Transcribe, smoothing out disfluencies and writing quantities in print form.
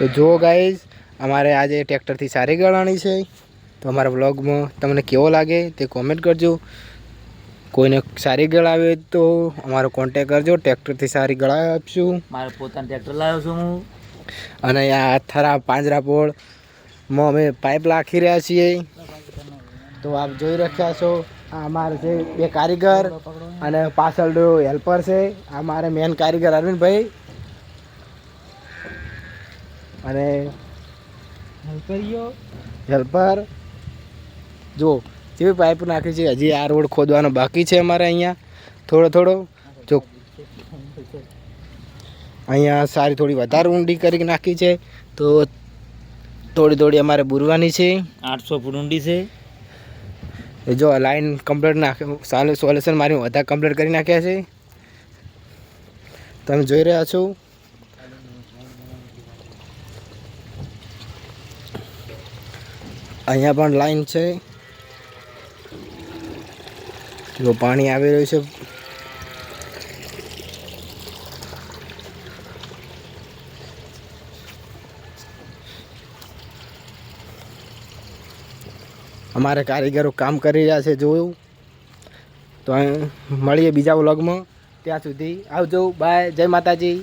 તો જો ગાઈઝ અમારે આજે ટ્રેક્ટરથી સારી ગળાણી છે, તો અમારા વ્લોગમાં તમને કેવો લાગે તે કોમેન્ટ કરજો. કોઈને સારી ગળાવે તો અમારો કોન્ટેક કરજો, ટ્રેક્ટરથી સારી ગળાવી આપશું. મારે પોતાનું ટ્રેક્ટર લાવ્યો છું હું. અને આ થરા પાંજરાપોળમાં અમે પાઇપ નાખી રહ્યા છીએ. તો આપ જોઈ રહ્યા છો, આ અમારે છે 2 કારીગર અને પાછળ હેલ્પર છે. આ મારે મેન કારીગર અરવિંદભાઈ અને હેલ્પર જો જેવી પાઇપ નાખી છે. હજી આ રોડ ખોદવાનો બાકી છે અમારે અહીંયા થોડો. જો અહીંયા સારી થોડી વધારે ઊંડી કરી નાખી છે, તો થોડી અમારે બુરવાની છે. 800 ફૂટ ઊંડી છે. જો લાઈન કમ્પ્લીટ સોલ્યુશન મારી વધારે કમ્પ્લીટ કરી નાખ્યા છે, તમે જોઈ રહ્યા છો. અહીંયા પણ લાઈન છે, જો પાણી આવી રહ્યું છે. અમારે કારીગરો કામ કરી રહ્યા છે જોયું. તો મળીએ બીજા વ્લોગમાં, ત્યાં સુધી આવજો, બાય, જય માતાજી.